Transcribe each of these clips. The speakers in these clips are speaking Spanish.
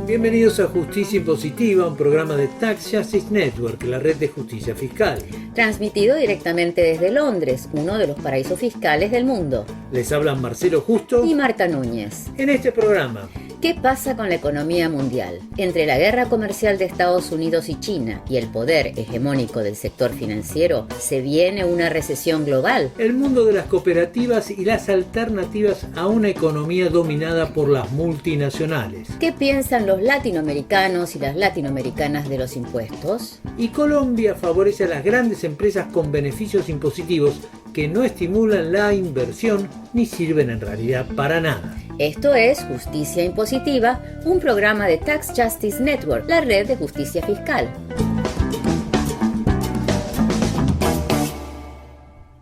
Bienvenidos a Justicia Impositiva, un programa de Tax Justice Network, la red de justicia fiscal. Transmitido directamente desde Londres, uno de los paraísos fiscales del mundo. Les hablan Marcelo Justo y Marta Núñez. En este programa, ¿qué pasa con la economía mundial? Entre la guerra comercial de Estados Unidos y China y el poder hegemónico del sector financiero, ¿se viene una recesión global? El mundo de las cooperativas y las alternativas a una economía dominada por las multinacionales. ¿Qué piensan los latinoamericanos y las latinoamericanas de los impuestos? Y Colombia favorece a las grandes empresas con beneficios impositivos que no estimulan la inversión ni sirven en realidad para nada. Esto es Justicia Impositiva, un programa de Tax Justice Network, la red de justicia fiscal.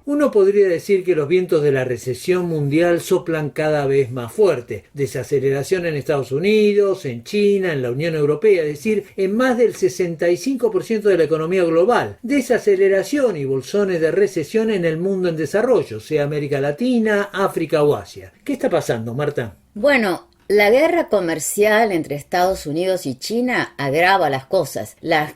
Uno podría decir que los vientos de la recesión mundial soplan cada vez más fuerte. Desaceleración en Estados Unidos, en China, en la Unión Europea, es decir, en más del 65% de la economía global. Desaceleración y bolsones de recesión en el mundo en desarrollo, sea América Latina, África o Asia. ¿Qué está pasando, Marta? Bueno, la guerra comercial entre Estados Unidos y China agrava las cosas. La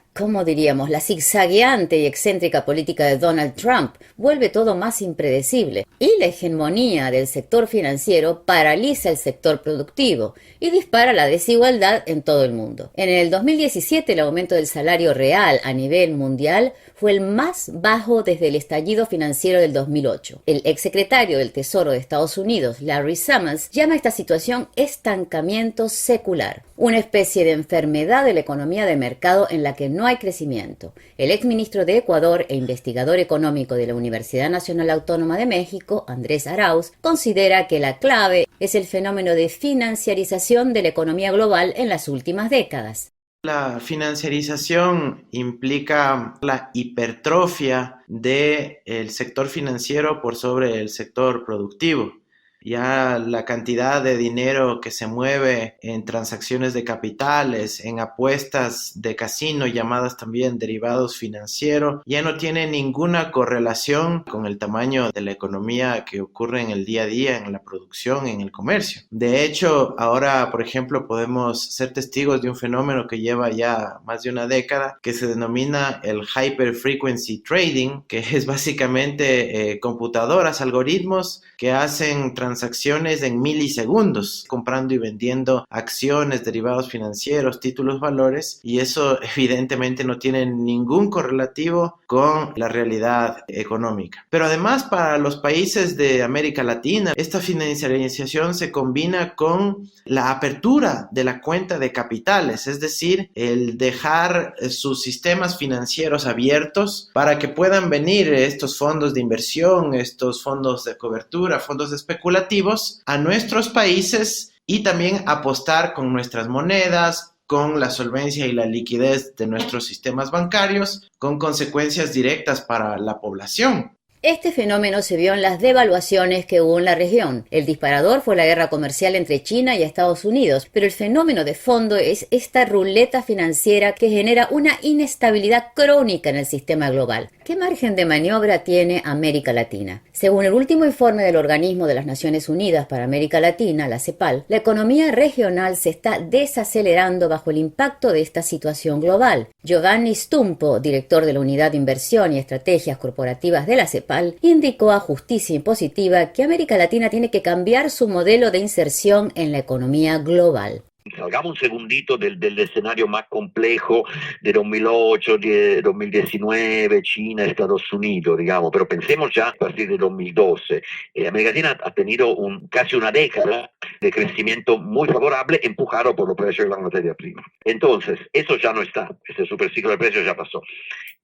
zigzagueante y excéntrica política de Donald Trump vuelve todo más impredecible y la hegemonía del sector financiero paraliza el sector productivo y dispara la desigualdad en todo el mundo. En el 2017 el aumento del salario real a nivel mundial fue el más bajo desde el estallido financiero del 2008. El exsecretario del Tesoro de Estados Unidos, Larry Summers, llama a esta situación estancamiento secular, una especie de enfermedad de la economía de mercado en la que no hay crecimiento. El exministro de Ecuador e investigador económico de la Universidad Nacional Autónoma de México, Andrés Arauz, considera que la clave es el fenómeno de financiarización de la economía global en las últimas décadas. La financiarización implica la hipertrofia del sector financiero por sobre el sector productivo. Ya la cantidad de dinero que se mueve en transacciones de capitales, en apuestas de casino, llamadas también derivados financieros, ya no tiene ninguna correlación con el tamaño de la economía que ocurre en el día a día, en la producción, en el comercio. De hecho, ahora, por ejemplo, podemos ser testigos de un fenómeno que lleva ya más de una década, que se denomina el Hyper Frequency Trading, que es básicamente computadoras, algoritmos que hacen transacciones en milisegundos, comprando y vendiendo acciones, derivados financieros, títulos, valores, y eso evidentemente no tiene ningún correlativo con la realidad económica. Pero además, para los países de América Latina, esta financiarización se combina con la apertura de la cuenta de capitales, es decir, el dejar sus sistemas financieros abiertos para que puedan venir estos fondos de inversión, estos fondos de cobertura, fondos especulativos a nuestros países y también apostar con nuestras monedas, con la solvencia y la liquidez de nuestros sistemas bancarios, con consecuencias directas para la población. Este fenómeno se vio en las devaluaciones que hubo en la región. El disparador fue la guerra comercial entre China y Estados Unidos, pero el fenómeno de fondo es esta ruleta financiera que genera una inestabilidad crónica en el sistema global. ¿Qué margen de maniobra tiene América Latina? Según el último informe del Organismo de las Naciones Unidas para América Latina, la CEPAL, la economía regional se está desacelerando bajo el impacto de esta situación global. Giovanni Stumpo, director de la Unidad de Inversión y Estrategias Corporativas de la CEPAL, indicó a Justicia Impositiva que América Latina tiene que cambiar su modelo de inserción en la economía global. Salgamos un segundito del escenario más complejo de 2008, de 2019, China, Estados Unidos, digamos, pero pensemos ya a partir de 2012. América Latina ha tenido casi una década de crecimiento muy favorable, empujado por los precios de la materia prima. Entonces, eso ya no está, ese superciclo de precios ya pasó.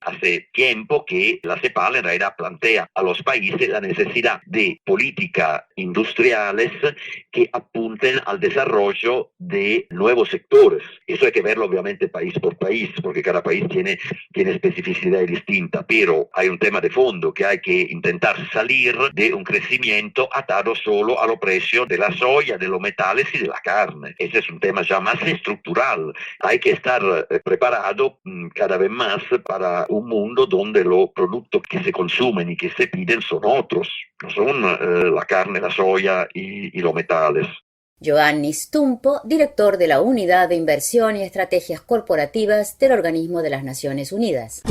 Hace tiempo que la CEPAL en realidad plantea a los países la necesidad de políticas industriales que apunten al desarrollo de nuevos sectores. Eso hay que verlo obviamente país por país, porque cada país tiene especificidades distintas, pero hay un tema de fondo que hay que intentar salir de un crecimiento atado solo a los precios de la soya, de los metales y de la carne. Ese es un tema ya más estructural. Hay que estar preparado cada vez más para un mundo donde los productos que se consumen y que se piden son otros, no son la carne, la soya y los metales. Giovanni Stumpo, director de la Unidad de Inversión y Estrategias Corporativas del Organismo de las Naciones Unidas.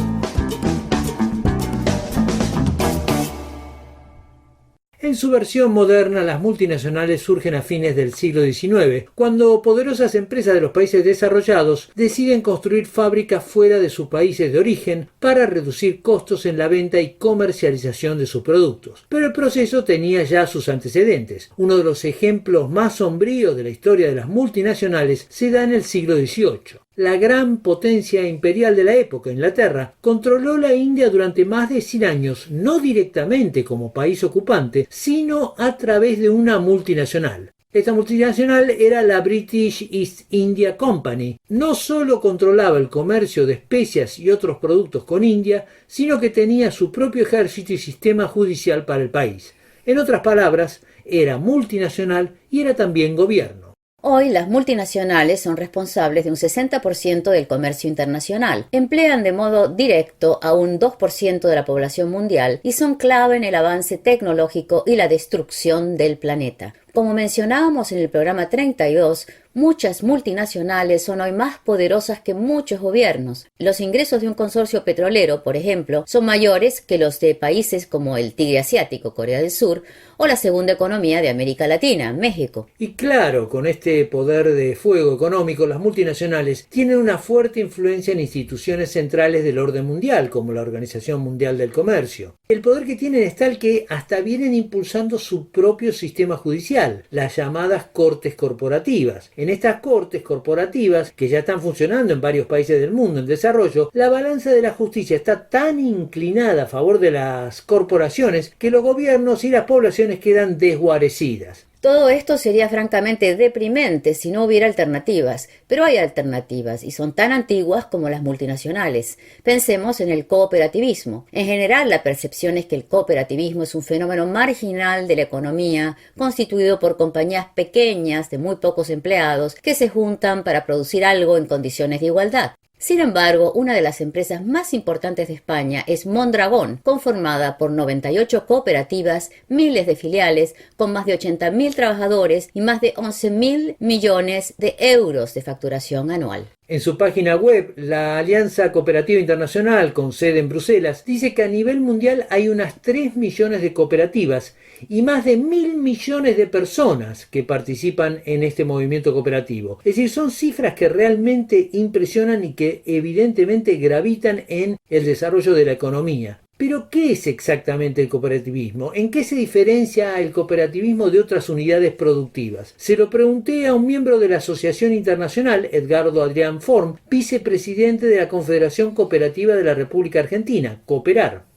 En su versión moderna, las multinacionales surgen a fines del siglo XIX, cuando poderosas empresas de los países desarrollados deciden construir fábricas fuera de sus países de origen para reducir costos en la venta y comercialización de sus productos. Pero el proceso tenía ya sus antecedentes. Uno de los ejemplos más sombríos de la historia de las multinacionales se da en el siglo XVIII. La gran potencia imperial de la época, Inglaterra, controló la India durante más de 100 años, no directamente como país ocupante, sino a través de una multinacional. Esta multinacional era la British East India Company. No solo controlaba el comercio de especias y otros productos con India, sino que tenía su propio ejército y sistema judicial para el país. En otras palabras, era multinacional y era también gobierno. Hoy las multinacionales son responsables de un 60% del comercio internacional, emplean de modo directo a un 2% de la población mundial y son clave en el avance tecnológico y la destrucción del planeta. Como mencionábamos en el programa 32, muchas multinacionales son hoy más poderosas que muchos gobiernos. Los ingresos de un consorcio petrolero, por ejemplo, son mayores que los de países como el Tigre Asiático, Corea del Sur, o la segunda economía de América Latina, México. Y claro, con este poder de fuego económico, las multinacionales tienen una fuerte influencia en instituciones centrales del orden mundial, como la Organización Mundial del Comercio. El poder que tienen es tal que hasta vienen impulsando su propio sistema judicial, las llamadas cortes corporativas. En estas cortes corporativas, que ya están funcionando en varios países del mundo en desarrollo, la balanza de la justicia está tan inclinada a favor de las corporaciones que los gobiernos y las poblaciones quedan desguarecidas. Todo esto sería francamente deprimente si no hubiera alternativas, pero hay alternativas y son tan antiguas como las multinacionales. Pensemos en el cooperativismo. En general, la percepción es que el cooperativismo es un fenómeno marginal de la economía, constituido por compañías pequeñas de muy pocos empleados que se juntan para producir algo en condiciones de igualdad. Sin embargo, una de las empresas más importantes de España es Mondragón, conformada por 98 cooperativas, miles de filiales, con más de 80.000 trabajadores y más de 11.000 millones de euros de facturación anual. En su página web, la Alianza Cooperativa Internacional, con sede en Bruselas, dice que a nivel mundial hay unas 3 millones de cooperativas y más de 1.000 millones de personas que participan en este movimiento cooperativo. Es decir, son cifras que realmente impresionan y que evidentemente gravitan en el desarrollo de la economía. Pero, ¿qué es exactamente el cooperativismo? ¿En qué se diferencia el cooperativismo de otras unidades productivas? Se lo pregunté a un miembro de la Asociación Internacional, Edgardo Adrián Form, vicepresidente de la Confederación Cooperativa de la República Argentina, Cooperar.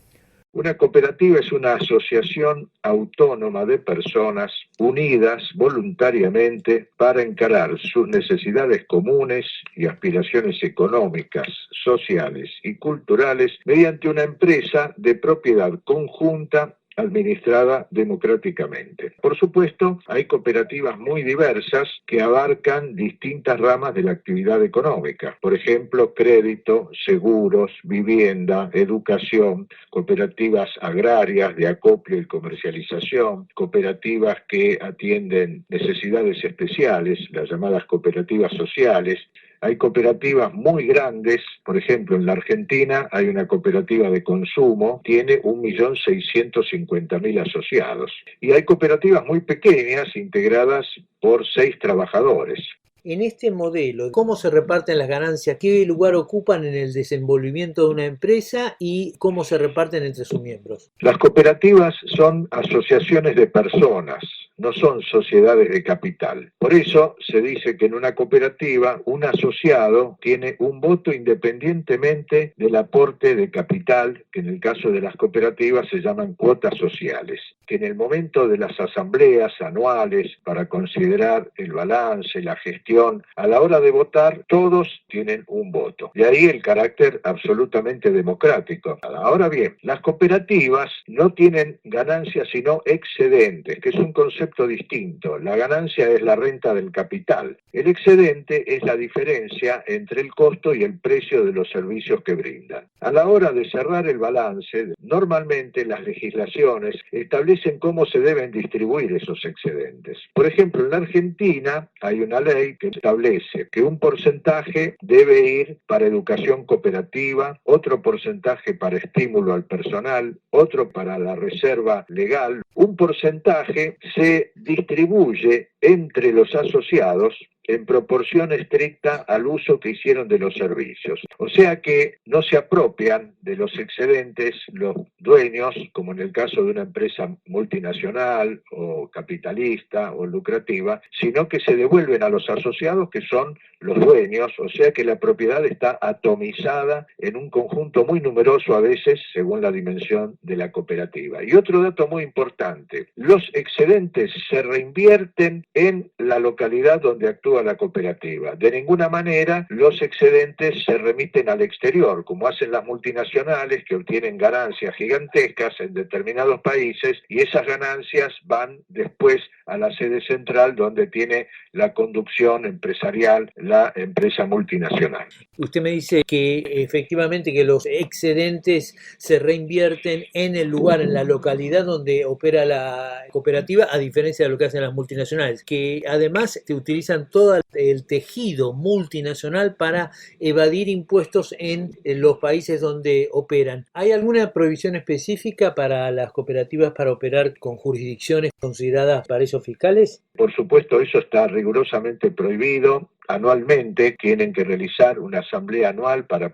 Una cooperativa es una asociación autónoma de personas unidas voluntariamente para encarar sus necesidades comunes y aspiraciones económicas, sociales y culturales mediante una empresa de propiedad conjunta administrada democráticamente. Por supuesto, hay cooperativas muy diversas que abarcan distintas ramas de la actividad económica. Por ejemplo, crédito, seguros, vivienda, educación, cooperativas agrarias de acopio y comercialización, cooperativas que atienden necesidades especiales, las llamadas cooperativas sociales. Hay cooperativas muy grandes, por ejemplo, en la Argentina hay una cooperativa de consumo, tiene 1.650.000 asociados. Y hay cooperativas muy pequeñas, integradas por 6 trabajadores. En este modelo, ¿cómo se reparten las ganancias? ¿Qué lugar ocupan en el desenvolvimiento de una empresa y cómo se reparten entre sus miembros? Las cooperativas son asociaciones de personas, no son sociedades de capital. Por eso se dice que en una cooperativa un asociado tiene un voto independientemente del aporte de capital, que en el caso de las cooperativas se llaman cuotas sociales, que en el momento de las asambleas anuales para considerar el balance, la gestión elección, a la hora de votar, todos tienen un voto. De ahí el carácter absolutamente democrático. Ahora bien, las cooperativas no tienen ganancias sino excedentes, que es un concepto distinto. La ganancia es la renta del capital. El excedente es la diferencia entre el costo y el precio de los servicios que brindan. A la hora de cerrar el balance, normalmente las legislaciones establecen cómo se deben distribuir esos excedentes. Por ejemplo, en la Argentina hay una ley que establece que un porcentaje debe ir para educación cooperativa, otro porcentaje para estímulo al personal, otro para la reserva legal. Un porcentaje se distribuye entre los asociados en proporción estricta al uso que hicieron de los servicios. O sea que no se apropian de los excedentes los dueños, como en el caso de una empresa multinacional o capitalista o lucrativa, sino que se devuelven a los asociados, que son los dueños, o sea que la propiedad está atomizada en un conjunto muy numeroso a veces según la dimensión de la cooperativa. Y otro dato muy importante, los excedentes se reinvierten en la localidad donde actúa la cooperativa. De ninguna manera los excedentes se remiten al exterior, como hacen las multinacionales que obtienen ganancias gigantescas en determinados países y esas ganancias van después a la sede central donde tiene la conducción empresarial la empresa multinacional. Usted me dice que efectivamente que los excedentes se reinvierten en el lugar, en la localidad donde opera la cooperativa, a diferencia de lo que hacen las multinacionales, que además utilizan todo el tejido multinacional para evadir impuestos en los países donde operan. ¿Hay alguna prohibición específica para las cooperativas para operar con jurisdicciones consideradas paraísos fiscales? Por supuesto, eso está rigurosamente prohibido. Anualmente tienen que realizar una asamblea anual para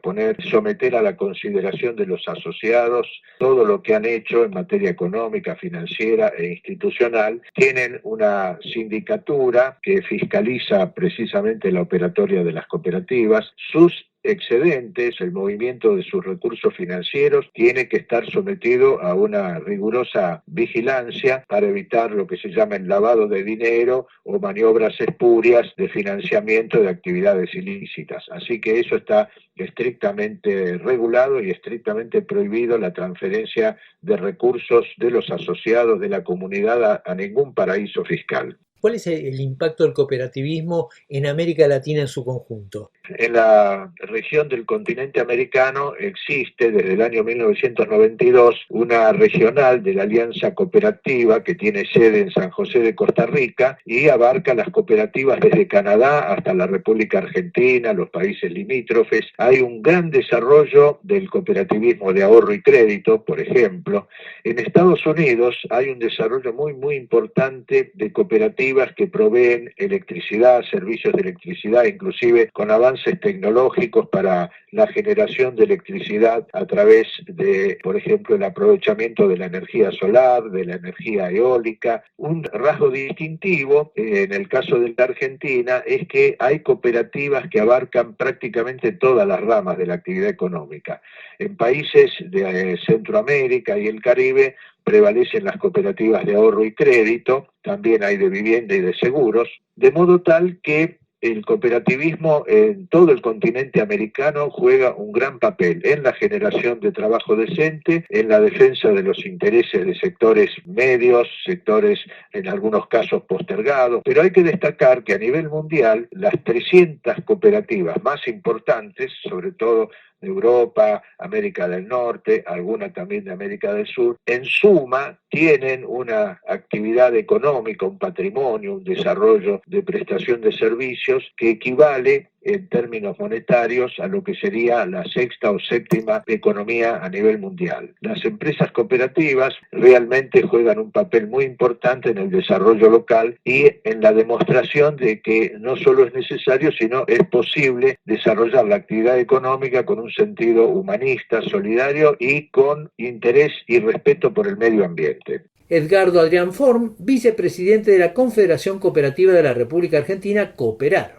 someter a la consideración de los asociados todo lo que han hecho en materia económica, financiera e institucional. Tienen una sindicatura que fiscaliza precisamente la operatoria de las cooperativas. Sus excedentes, el movimiento de sus recursos financieros tiene que estar sometido a una rigurosa vigilancia para evitar lo que se llama el lavado de dinero o maniobras espurias de financiamiento de actividades ilícitas. Así que eso está estrictamente regulado y estrictamente prohibido la transferencia de recursos de los asociados de la comunidad a ningún paraíso fiscal. ¿Cuál es el impacto del cooperativismo en América Latina en su conjunto? En la región del continente americano existe desde el año 1992 una regional de la Alianza Cooperativa que tiene sede en San José de Costa Rica y abarca las cooperativas desde Canadá hasta la República Argentina, los países limítrofes. Hay un gran desarrollo del cooperativismo de ahorro y crédito, por ejemplo. En Estados Unidos hay un desarrollo muy importante de cooperativas que proveen electricidad, servicios de electricidad, inclusive con avances tecnológicos para la generación de electricidad a través de, por ejemplo, el aprovechamiento de la energía solar, de la energía eólica. Un rasgo distintivo en el caso de la Argentina es que hay cooperativas que abarcan prácticamente todas las ramas de la actividad económica. En países de Centroamérica y el Caribe prevalecen las cooperativas de ahorro y crédito, también hay de vivienda y de seguros, de modo tal que el cooperativismo en todo el continente americano juega un gran papel en la generación de trabajo decente, en la defensa de los intereses de sectores medios, sectores en algunos casos postergados, pero hay que destacar que a nivel mundial las 300 cooperativas más importantes, sobre todo de Europa, América del Norte, alguna también de América del Sur, en suma tienen una actividad económica, un patrimonio, un desarrollo de prestación de servicios que equivale en términos monetarios a lo que sería la sexta o séptima economía a nivel mundial. Las empresas cooperativas realmente juegan un papel muy importante en el desarrollo local y en la demostración de que no solo es necesario, sino es posible desarrollar la actividad económica con un sentido humanista, solidario y con interés y respeto por el medio ambiente. Edgardo Adrián Form, vicepresidente de la Confederación Cooperativa de la República Argentina, Cooperar.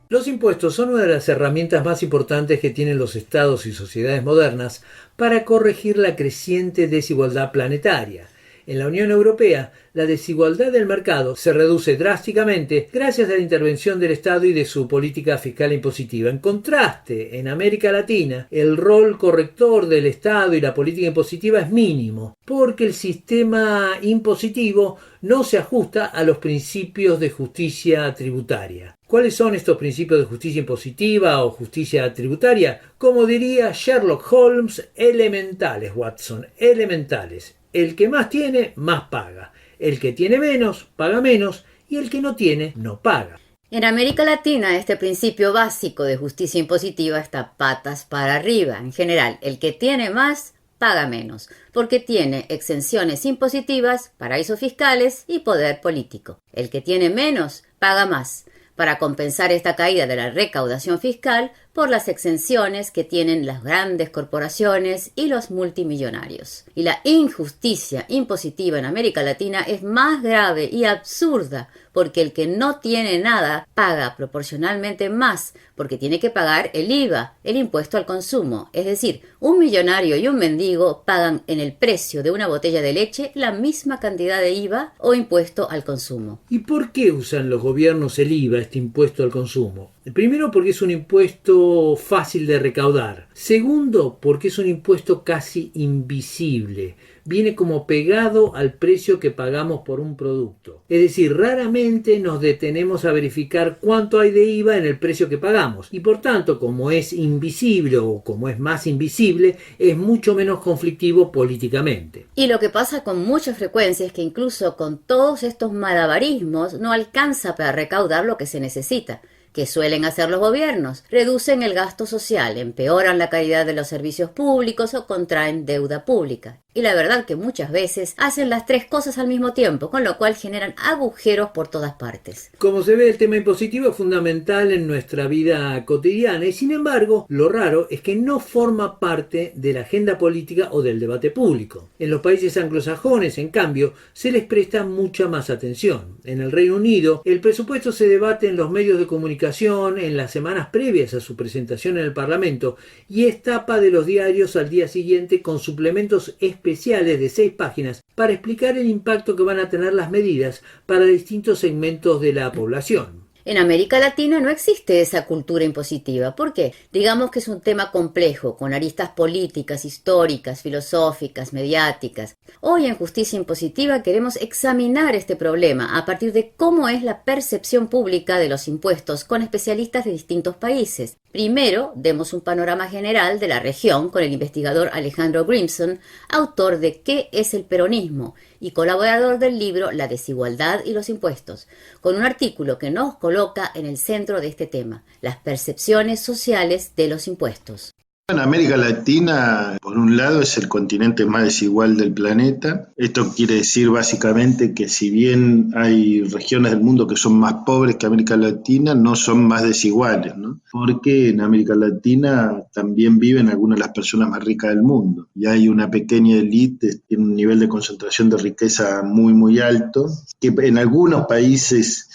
Los impuestos son una de las herramientas más importantes que tienen los estados y sociedades modernas para corregir la creciente desigualdad planetaria. En la Unión Europea, la desigualdad del mercado se reduce drásticamente gracias a la intervención del Estado y de su política fiscal impositiva. En contraste, en América Latina, el rol corrector del Estado y la política impositiva es mínimo, porque el sistema impositivo no se ajusta a los principios de justicia tributaria. ¿Cuáles son estos principios de justicia impositiva o justicia tributaria? Como diría Sherlock Holmes, elementales, Watson, elementales. El que más tiene, más paga. El que tiene menos, paga menos. Y el que no tiene, no paga. En América Latina, este principio básico de justicia impositiva está patas para arriba. En general, el que tiene más, paga menos, porque tiene exenciones impositivas, paraísos fiscales y poder político. El que tiene menos, paga más, para compensar esta caída de la recaudación fiscal por las exenciones que tienen las grandes corporaciones y los multimillonarios. Y la injusticia impositiva en América Latina es más grave y absurda porque el que no tiene nada paga proporcionalmente más porque tiene que pagar el IVA, el impuesto al consumo. Es decir, un millonario y un mendigo pagan en el precio de una botella de leche la misma cantidad de IVA o impuesto al consumo. ¿Y por qué usan los gobiernos el IVA, este impuesto al consumo? Primero, porque es un impuesto fácil de recaudar. Segundo, porque es un impuesto casi invisible. Viene como pegado al precio que pagamos por un producto. Es decir, raramente nos detenemos a verificar cuánto hay de IVA en el precio que pagamos. Y por tanto, como es invisible o como es más invisible, es mucho menos conflictivo políticamente. Y lo que pasa con mucha frecuencia es que incluso con todos estos malabarismos no alcanza para recaudar lo que se necesita. ¿Qué suelen hacer los gobiernos? Reducen el gasto social, empeoran la calidad de los servicios públicos o contraen deuda pública. Y la verdad que muchas veces hacen las tres cosas al mismo tiempo, con lo cual generan agujeros por todas partes. Como se ve, el tema impositivo es fundamental en nuestra vida cotidiana y sin embargo, lo raro es que no forma parte de la agenda política o del debate público. En los países anglosajones, en cambio, se les presta mucha más atención. En el Reino Unido, el presupuesto se debate en los medios de comunicación en las semanas previas a su presentación en el Parlamento y es tapa de los diarios al día siguiente con suplementos especiales de 6 páginas para explicar el impacto que van a tener las medidas para distintos segmentos de la población. En América Latina no existe esa cultura impositiva. ¿Por qué? Digamos que es un tema complejo, con aristas políticas, históricas, filosóficas, mediáticas. Hoy en Justicia Impositiva queremos examinar este problema a partir de cómo es la percepción pública de los impuestos con especialistas de distintos países. Primero, demos un panorama general de la región con el investigador Alejandro Grimson, autor de ¿Qué es el peronismo? Y colaborador del libro La desigualdad y los impuestos, con un artículo que nos coloca en el centro de este tema, las percepciones sociales de los impuestos. En América Latina, por un lado, es el continente más desigual del planeta. Esto quiere decir básicamente que si bien hay regiones del mundo que son más pobres que América Latina, no son más desiguales, ¿no? Porque en América Latina también viven algunas de las personas más ricas del mundo. Y hay una pequeña élite, tiene un nivel de concentración de riqueza muy, muy alto, que en algunos países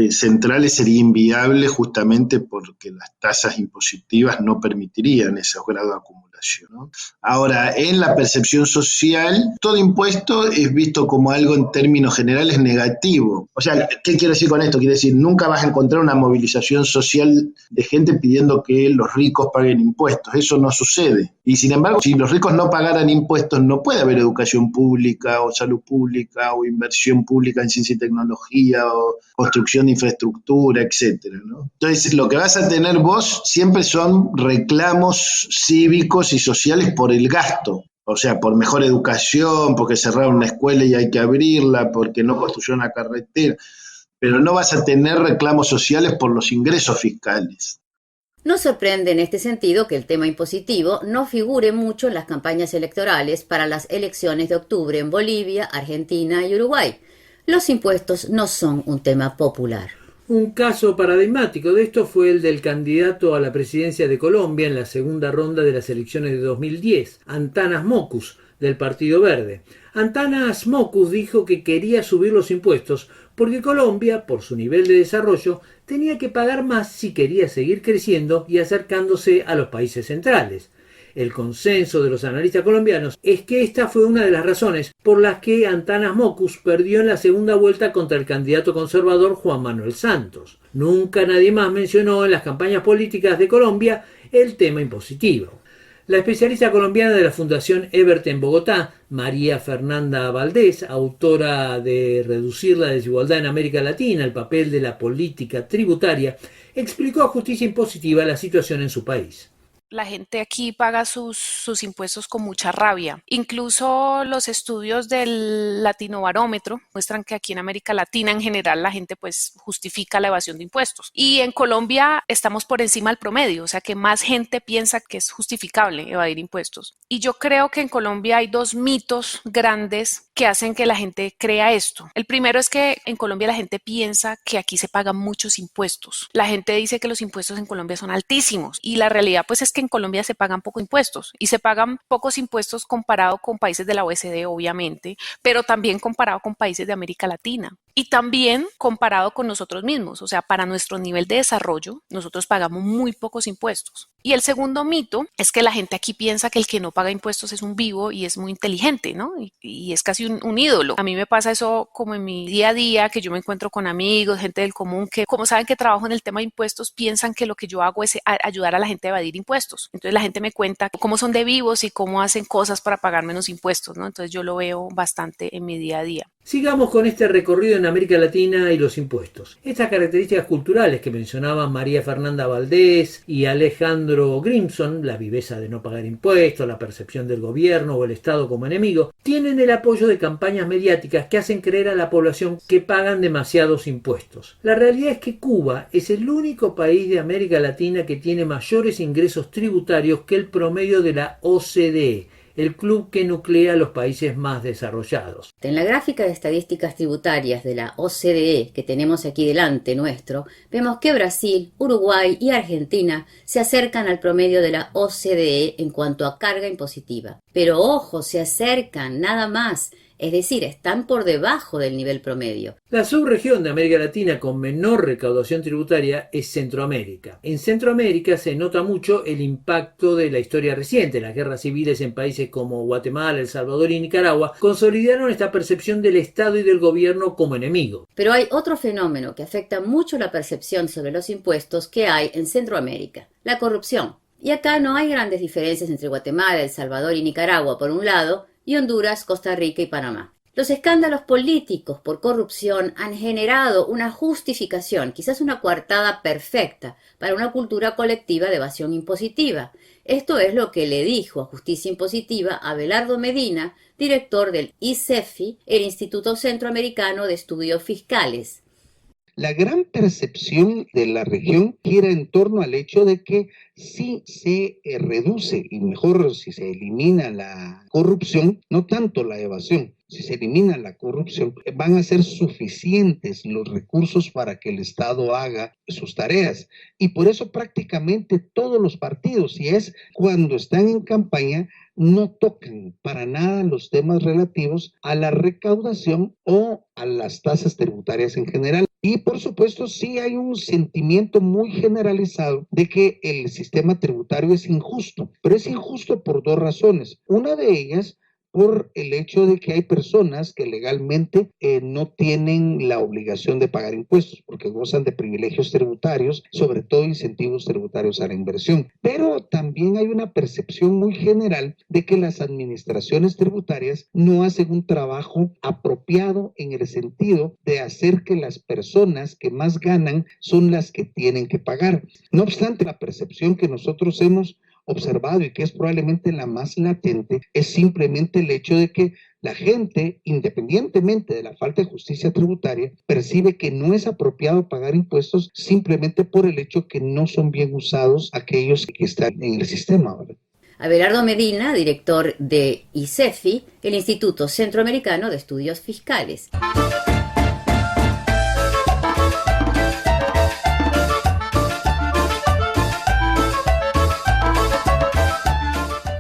centrales sería inviable justamente porque las tasas impositivas no permitirían esos grados de acumulación, ¿no? Ahora, en la percepción social, todo impuesto es visto como algo en términos generales negativo. O sea, ¿qué quiero decir con esto? Quiere decir, nunca vas a encontrar una movilización social de gente pidiendo que los ricos paguen impuestos. Eso no sucede. Y sin embargo, si los ricos no pagaran impuestos, no puede haber educación pública o salud pública o inversión pública en ciencia y tecnología o construcción de infraestructura, etcétera, ¿no? Entonces, lo que vas a tener vos siempre son reclamos cívicos y sociales por el gasto. O sea, por mejor educación, porque cerraron una escuela y hay que abrirla, porque no construyeron una carretera. Pero no vas a tener reclamos sociales por los ingresos fiscales. No sorprende en este sentido que el tema impositivo no figure mucho en las campañas electorales para las elecciones de octubre en Bolivia, Argentina y Uruguay. Los impuestos no son un tema popular. Un caso paradigmático de esto fue el del candidato a la presidencia de Colombia en la segunda ronda de las elecciones de 2010, Antanas Mockus, del Partido Verde. Antanas Mockus dijo que quería subir los impuestos porque Colombia, por su nivel de desarrollo, tenía que pagar más si quería seguir creciendo y acercándose a los países centrales. El consenso de los analistas colombianos es que esta fue una de las razones por las que Antanas Mockus perdió en la segunda vuelta contra el candidato conservador Juan Manuel Santos. Nunca nadie más mencionó en las campañas políticas de Colombia el tema impositivo. La especialista colombiana de la Fundación Ebert en Bogotá, María Fernanda Valdés, autora de Reducir la desigualdad en América Latina, el papel de la política tributaria, explicó a Justicia Impositiva la situación en su país. La gente aquí paga sus impuestos con mucha rabia. Incluso los estudios del Latinobarómetro muestran que aquí en América Latina en general la gente pues justifica la evasión de impuestos. Y en Colombia estamos por encima del promedio, o sea que más gente piensa que es justificable evadir impuestos. Y yo creo que en Colombia hay dos mitos grandes que hacen que la gente crea esto. El primero es que en Colombia la gente piensa que aquí se pagan muchos impuestos. La gente dice que los impuestos en Colombia son altísimos y la realidad pues es que en Colombia se pagan pocos impuestos y se pagan pocos impuestos comparado con países de la OECD obviamente, pero también comparado con países de América Latina y también comparado con nosotros mismos, o sea, para nuestro nivel de desarrollo nosotros pagamos muy pocos impuestos. Y el segundo mito es que la gente aquí piensa que el que no paga impuestos es un vivo y es muy inteligente, ¿no? Y es casi un ídolo. A mí me pasa eso como en mi día a día, que yo me encuentro con amigos, gente del común, que como saben que trabajo en el tema de impuestos, piensan que lo que yo hago es ayudar a la gente a evadir impuestos. Entonces la gente me cuenta cómo son de vivos y cómo hacen cosas para pagar menos impuestos, ¿no? Entonces yo lo veo bastante en mi día a día. Sigamos con este recorrido en América Latina y los impuestos. Estas características culturales que mencionaban María Fernanda Valdés y Alejandro Grimson, la viveza de no pagar impuestos, la percepción del gobierno o el Estado como enemigo, tienen el apoyo de campañas mediáticas que hacen creer a la población que pagan demasiados impuestos. La realidad es que Cuba es el único país de América Latina que tiene mayores ingresos tributarios que el promedio de la OCDE, el club que nuclea a los países más desarrollados. En la gráfica de estadísticas tributarias de la OCDE que tenemos aquí delante nuestro, vemos que Brasil, Uruguay y Argentina se acercan al promedio de la OCDE en cuanto a carga impositiva. Pero ojo, se acercan, nada más. Es decir, están por debajo del nivel promedio. La subregión de América Latina con menor recaudación tributaria es Centroamérica. En Centroamérica se nota mucho el impacto de la historia reciente. Las guerras civiles en países como Guatemala, El Salvador y Nicaragua consolidaron esta percepción del Estado y del gobierno como enemigo. Pero hay otro fenómeno que afecta mucho la percepción sobre los impuestos que hay en Centroamérica: la corrupción. Y acá no hay grandes diferencias entre Guatemala, El Salvador y Nicaragua por un lado, y Honduras, Costa Rica y Panamá. Los escándalos políticos por corrupción han generado una justificación, quizás una coartada perfecta, para una cultura colectiva de evasión impositiva. Esto es lo que le dijo a Justicia Impositiva a Abelardo Medina, director del ICEFI, el Instituto Centroamericano de Estudios Fiscales. La gran percepción de la región gira en torno al hecho de que si se reduce y mejor si se elimina la corrupción, no tanto la evasión, si se elimina la corrupción, van a ser suficientes los recursos para que el Estado haga sus tareas. Y por eso prácticamente todos los partidos, y es cuando están en campaña, no tocan para nada los temas relativos a la recaudación o a las tasas tributarias en general. Y por supuesto sí hay un sentimiento muy generalizado de que el sistema tributario es injusto, pero es injusto por dos razones. Una de ellas, por el hecho de que hay personas que legalmente no tienen la obligación de pagar impuestos porque gozan de privilegios tributarios, sobre todo incentivos tributarios a la inversión. Pero también hay una percepción muy general de que las administraciones tributarias no hacen un trabajo apropiado en el sentido de hacer que las personas que más ganan son las que tienen que pagar. No obstante, la percepción que nosotros hemos observado y que es probablemente la más latente es simplemente el hecho de que la gente, independientemente de la falta de justicia tributaria, percibe que no es apropiado pagar impuestos simplemente por el hecho que no son bien usados aquellos que están en el sistema, ¿verdad? Abelardo Medina, director de ICEFI, el Instituto Centroamericano de Estudios Fiscales.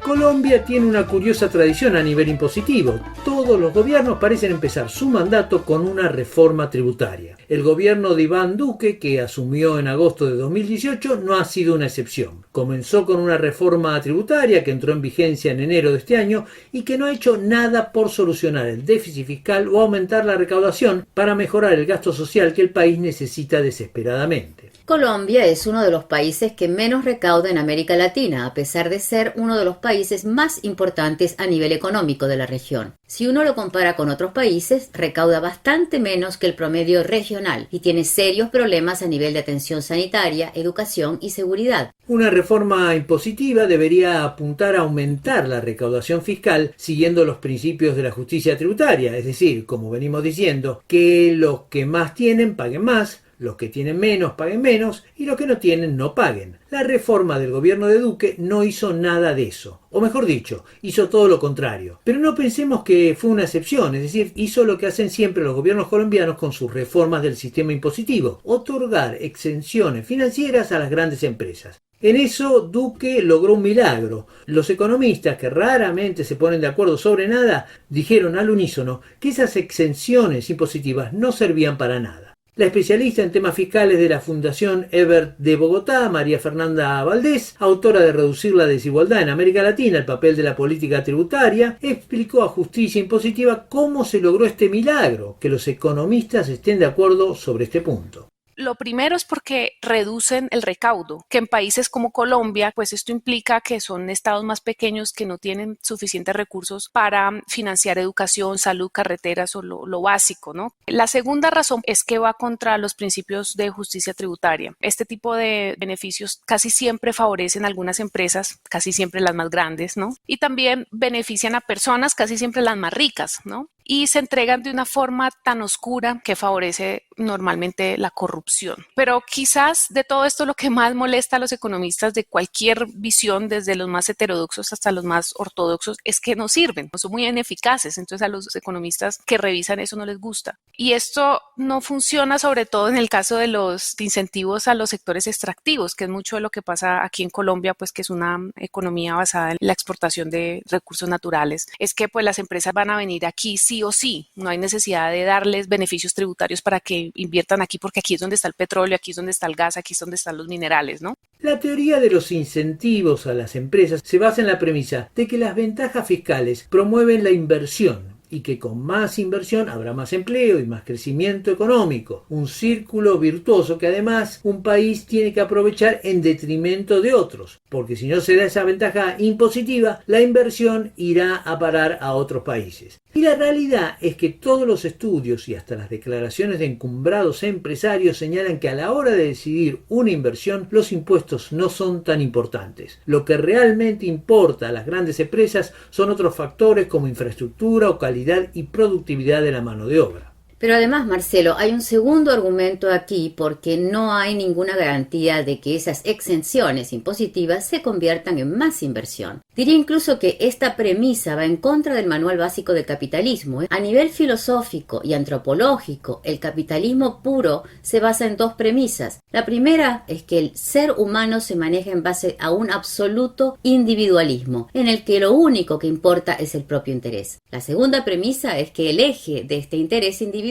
Colombia Colombia tiene una curiosa tradición a nivel impositivo. Todos los gobiernos parecen empezar su mandato con una reforma tributaria. El gobierno de Iván Duque, que asumió en agosto de 2018, no ha sido una excepción. Comenzó con una reforma tributaria que entró en vigencia en enero de este año y que no ha hecho nada por solucionar el déficit fiscal o aumentar la recaudación para mejorar el gasto social que el país necesita desesperadamente. Colombia es uno de los países que menos recauda en América Latina, a pesar de ser uno de los países más importantes a nivel económico de la región. Si uno lo compara con otros países, recauda bastante menos que el promedio regional y tiene serios problemas a nivel de atención sanitaria, educación y seguridad. Una reforma impositiva debería apuntar a aumentar la recaudación fiscal siguiendo los principios de la justicia tributaria, es decir, como venimos diciendo, que los que más tienen paguen más, los que tienen menos paguen menos y los que no tienen no paguen. La reforma del gobierno de Duque no hizo nada de eso, o mejor dicho, hizo todo lo contrario. Pero no pensemos que fue una excepción, es decir, hizo lo que hacen siempre los gobiernos colombianos con sus reformas del sistema impositivo, otorgar exenciones financieras a las grandes empresas. En eso Duque logró un milagro. Los economistas, que raramente se ponen de acuerdo sobre nada, dijeron al unísono que esas exenciones impositivas no servían para nada. La especialista en temas fiscales de la Fundación Ebert de Bogotá, María Fernanda Valdés, autora de Reducir la desigualdad en América Latina, el papel de la política tributaria, explicó a Justicia Impositiva cómo se logró este milagro, que los economistas estén de acuerdo sobre este punto. Lo primero es porque reducen el recaudo, que en países como Colombia, pues esto implica que son estados más pequeños que no tienen suficientes recursos para financiar educación, salud, carreteras o lo básico, ¿no? La segunda razón es que va contra los principios de justicia tributaria. Este tipo de beneficios casi siempre favorecen a algunas empresas, casi siempre las más grandes, ¿no? Y también benefician a personas, casi siempre las más ricas, ¿no? Y se entregan de una forma tan oscura que favorece normalmente la corrupción. Pero quizás de todo esto lo que más molesta a los economistas de cualquier visión, desde los más heterodoxos hasta los más ortodoxos, es que no sirven, son muy ineficaces. Entonces a los economistas que revisan eso no les gusta. Y esto no funciona sobre todo en el caso de los incentivos a los sectores extractivos, que es mucho de lo que pasa aquí en Colombia, pues que es una economía basada en la exportación de recursos naturales. Es que pues las empresas van a venir aquí sí o sí, no hay necesidad de darles beneficios tributarios para que inviertan aquí, porque aquí es donde está el petróleo, aquí es donde está el gas, aquí es donde están los minerales, ¿no? La teoría de los incentivos a las empresas se basa en la premisa de que las ventajas fiscales promueven la inversión y que con más inversión habrá más empleo y más crecimiento económico. Un círculo virtuoso que además un país tiene que aprovechar en detrimento de otros, porque si no se da esa ventaja impositiva, la inversión irá a parar a otros países. Y la realidad es que todos los estudios y hasta las declaraciones de encumbrados empresarios señalan que a la hora de decidir una inversión, los impuestos no son tan importantes. Lo que realmente importa a las grandes empresas son otros factores como infraestructura o calidad y productividad de la mano de obra. Pero además, Marcelo, hay un segundo argumento aquí porque no hay ninguna garantía de que esas exenciones impositivas se conviertan en más inversión. Diría incluso que esta premisa va en contra del manual básico del capitalismo. A nivel filosófico y antropológico, el capitalismo puro se basa en dos premisas. La primera es que el ser humano se maneja en base a un absoluto individualismo, en el que lo único que importa es el propio interés. La segunda premisa es que el eje de este interés individual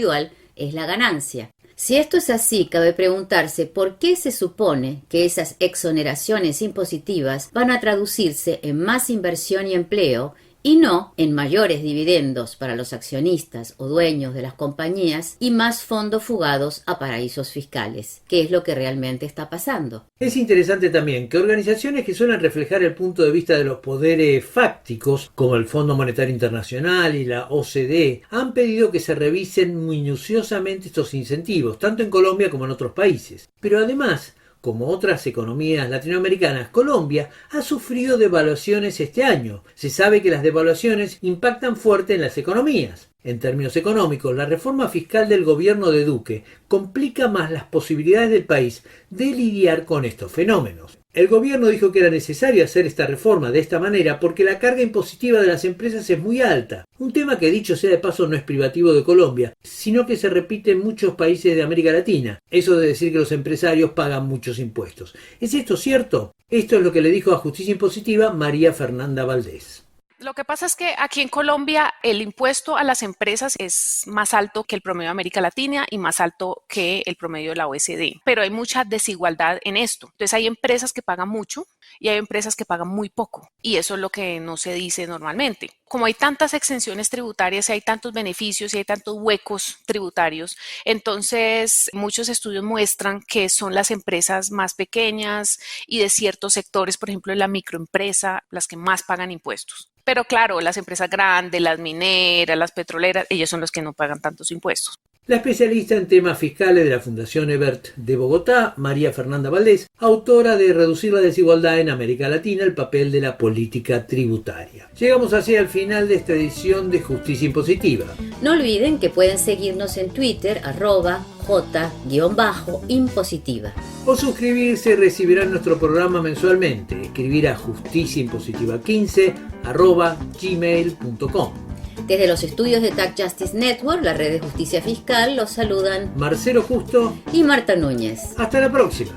es la ganancia. Si esto es así, cabe preguntarse por qué se supone que esas exoneraciones impositivas van a traducirse en más inversión y empleo y no en mayores dividendos para los accionistas o dueños de las compañías y más fondos fugados a paraísos fiscales, que es lo que realmente está pasando. Es interesante también que organizaciones que suelen reflejar el punto de vista de los poderes fácticos, como el Fondo Monetario Internacional y la OCDE, han pedido que se revisen minuciosamente estos incentivos, tanto en Colombia como en otros países. Pero además, como otras economías latinoamericanas, Colombia ha sufrido devaluaciones este año. Se sabe que las devaluaciones impactan fuerte en las economías. En términos económicos, la reforma fiscal del gobierno de Duque complica más las posibilidades del país de lidiar con estos fenómenos. El gobierno dijo que era necesario hacer esta reforma de esta manera porque la carga impositiva de las empresas es muy alta. Un tema que, dicho sea de paso, no es privativo de Colombia, sino que se repite en muchos países de América Latina. Eso de decir que los empresarios pagan muchos impuestos. ¿Es esto cierto? Esto es lo que le dijo a Justicia Impositiva María Fernanda Valdés. Lo que pasa es que aquí en Colombia el impuesto a las empresas es más alto que el promedio de América Latina y más alto que el promedio de la OECD, pero hay mucha desigualdad en esto. Entonces hay empresas que pagan mucho y hay empresas que pagan muy poco, y eso es lo que no se dice normalmente. Como hay tantas exenciones tributarias y hay tantos beneficios y hay tantos huecos tributarios, entonces muchos estudios muestran que son las empresas más pequeñas y de ciertos sectores, por ejemplo, la microempresa, las que más pagan impuestos. Pero claro, las empresas grandes, las mineras, las petroleras, ellos son los que no pagan tantos impuestos. La especialista en temas fiscales de la Fundación Ebert de Bogotá, María Fernanda Valdés, autora de Reducir la desigualdad en América Latina, el papel de la política tributaria. Llegamos así al final de esta edición de Justicia Impositiva. No olviden que pueden seguirnos en Twitter, @J_impositiva. O suscribirse y recibirán nuestro programa mensualmente. Escribir a justiciaimpositiva15@gmail.com. Desde los estudios de Tax Justice Network, la red de justicia fiscal, los saludan Marcelo Justo y Marta Núñez. Hasta la próxima.